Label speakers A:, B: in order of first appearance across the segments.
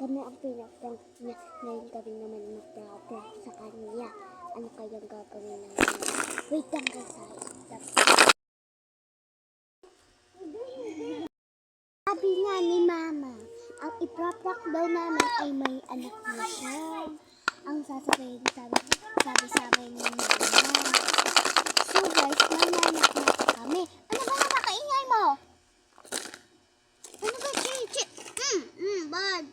A: Kami ang pinagpang niya. Ngayon kami naman magpaprank sa kanya. Ano kayang gagawin namin? Wait lang guys. Sabi nga ni Mama, ang ipaprank daw namin ay may anak na siya. Ang sasabihin sabi ni Mama. So guys, mananak na kami. Ano ba napakaingay mo? Ano ba, Chichi? Bad.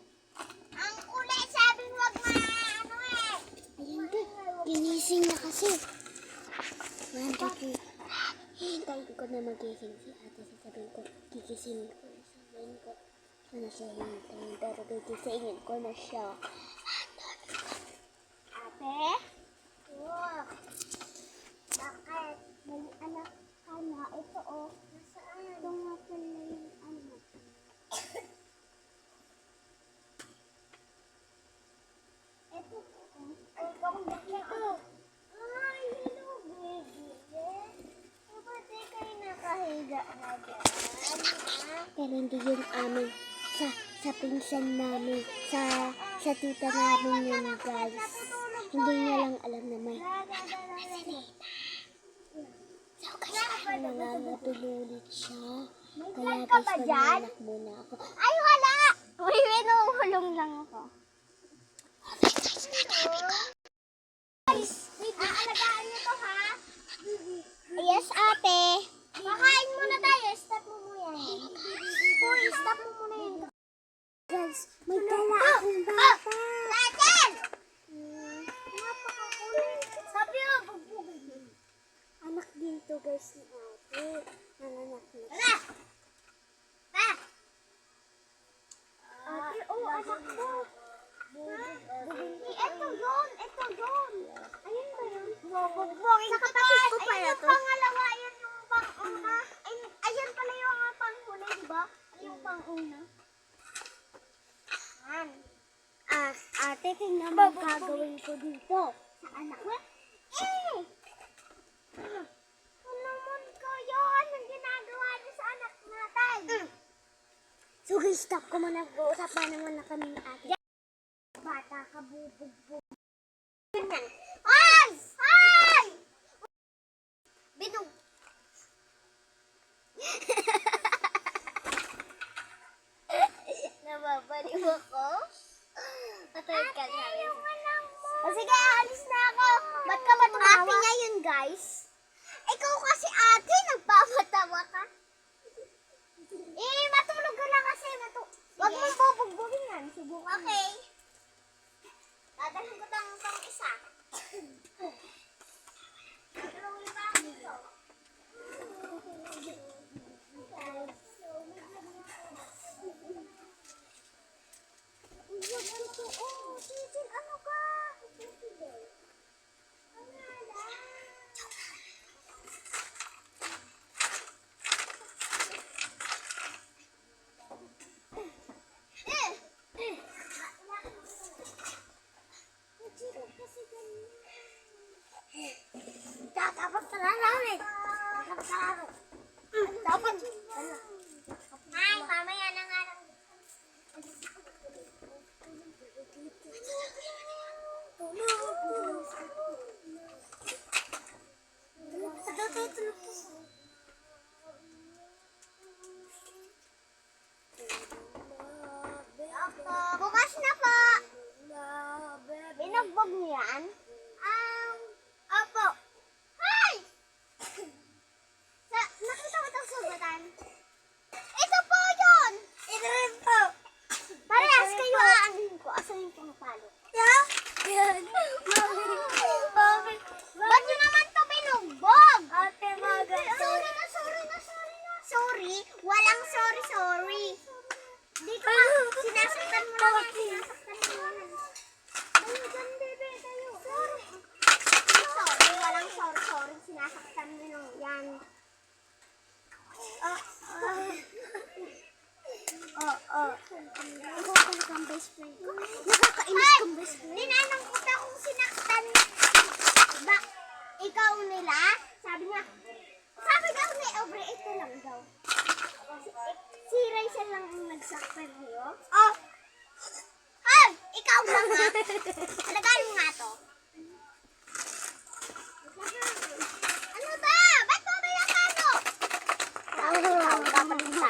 A: Ang kulay, sabing wag ano eh. Ayan ba, ginising na kasi. Hintayin ko na magising si ate. Sasabihin ko, gigisingin ko. Sasabihin ko, ano siya hintayin. Pero gigisingin ko na siya. Ate? Wow. Bakit? May anak ka na. Ito oh. Nasaan? Ito nga pala yung anak. Ito oh. Ikaw ito. Ay, hello baby. Ba't di kayo nakahiga na dyan? Pero hindi yun amin. Sa pinsan namin. Sa tita namin yun guys. Hindi niya lang alam na may anak na si Nita. So kasi nangangatululit siya. Kaya guys, mananak muna ako. Ay wala! Uy, winuhulong lang ako. Okay guys, nanabi ko. Guys, aalagaan niyo to ha? Yes ate. Makain muna tayo. Stop mo muna yan. Uy, stop mo muna yan. Guys, may dala akong bata. Latin! Napakakulit. Sabi mo, bugbugin. Anak din to guys ni ate. Nananak na siya. Ate, oh, anak mo. Ito doon. Ayun ba yun? Bugbugin. Sa kapatid ko pala to. Ayun yung pangalawa, ayun yung pang-una. Ayun pala yung pang-huli, diba? Ayun yung pang-una. Ate, tingnan mo gagawin ko dito. Sa anak mo? Ano naman kayo? Anong ginagawa niyo sa anak natin? So guys, stop ko muna. Mag-uusap pa naman na kami ni ate. Bata ka, bubugbog. Ganyan. Ay! Binug. Nababaliw ako. Patawid ka na. O sige, alis na ako. Ba't ka matumawa? Ate niya yun, guys. Ikaw kasi ate, nagpapatawa ka. Matulog ka na kasi. Huwag mong bubugbugin yan. Subukan. Okay. Dadalhin ko tong isa. Dadalhin ba ako dito? Titin, ano ka? Dapat talarawin. Dapat. Ay, mamaya na nga lang. Bukas na po. Binugbog niyo yan? Opo. Hi! Nakita mo itong sugatan? Ito po yun! Ito rin po. Parehas kayo aanin ko. Asan yung pangpalo? Yeah? Yan. Mami. Ba't nyo naman ito binugbog? Ate, sorry na. Sorry? Walang sorry. Dito ka. Sinasaktan mo lang yan. Ayun, bebe, tayo. Sorry. Walang sorry. Sinasaktan mo lang yan. Ikaw talaga ang best friend ko. Nakakainis kong best friend. Tinanong kita kung sinaktan ba ikaw nila? Sabi daw ni Aubrey, ito lang daw. Si Rachel lang ang nagsaktan niyo? ikaw mga. Alagaan mo nga to. Ano ba? Ba't mo ba yung ano? Ikaw, dapat isa.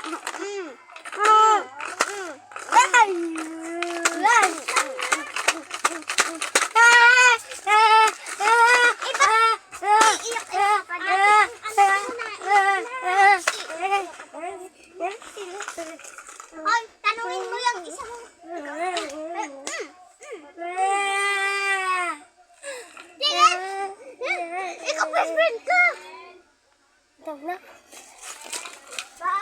A: Hoy, tanungin mo yung isa mo. Ikaw best friend ka. Ikaw na. Ba?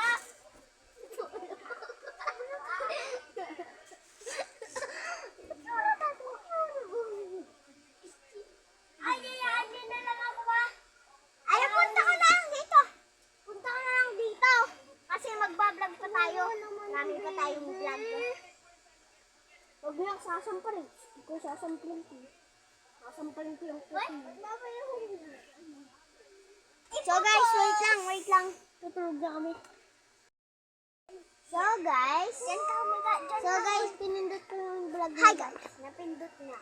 A: Ay, na lang ako ba? Ay, punta ka na lang dito. Punta ka na lang dito. Kasi magbablog pa tayo. Marami pa tayong vlog. Huwag mo lang sasamparin. Kung sasamparin ko. Sasamparin ko yung puti. So guys, wait lang. Tutulog na kami. So guys, pinindot ko yung vlog. Hi guys, napindot na.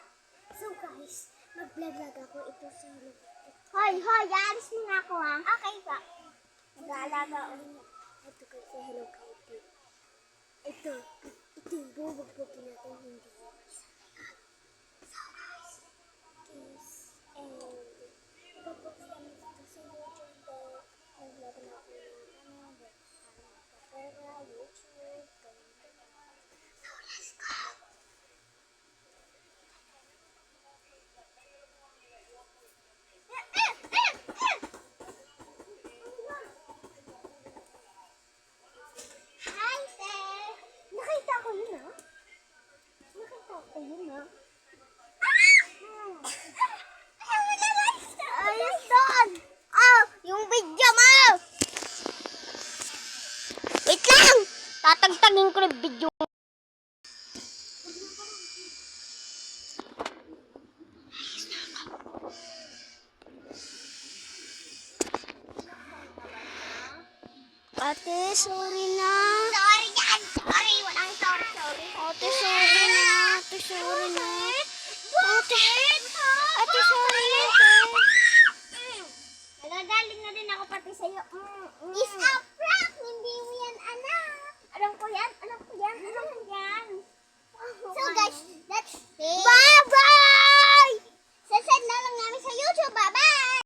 A: So guys, mag-vlog ako ito sa Hoy, alis mo nga ako ha. Okay pa. Mag-aalaga ulit. Ito guys, sa Hello Kitty. Ito yung bubugbugin natin hindi. So guys, kiss and tapos kami dito sa YouTube ko. Nag-vlog na ako ng pera, YouTube, ganito. So let's go! Hi, sir! Nakita ko yun, ha? Ayos doon! Oh, yung video mo! Wait lang! Tatagtagin ko yung video. Ate, sorry na. Sorry yan! Sorry! Walang sorry. Ate, sorry na. Ate, sorry na. Ate, sorry na. Nagagaling na din ako pati sa'yo. It's a prank! Hindi mo yan, anak. Alam ko yan. So guys, that's it. Bye-bye! Sasend na lang namin sa YouTube. Bye-bye!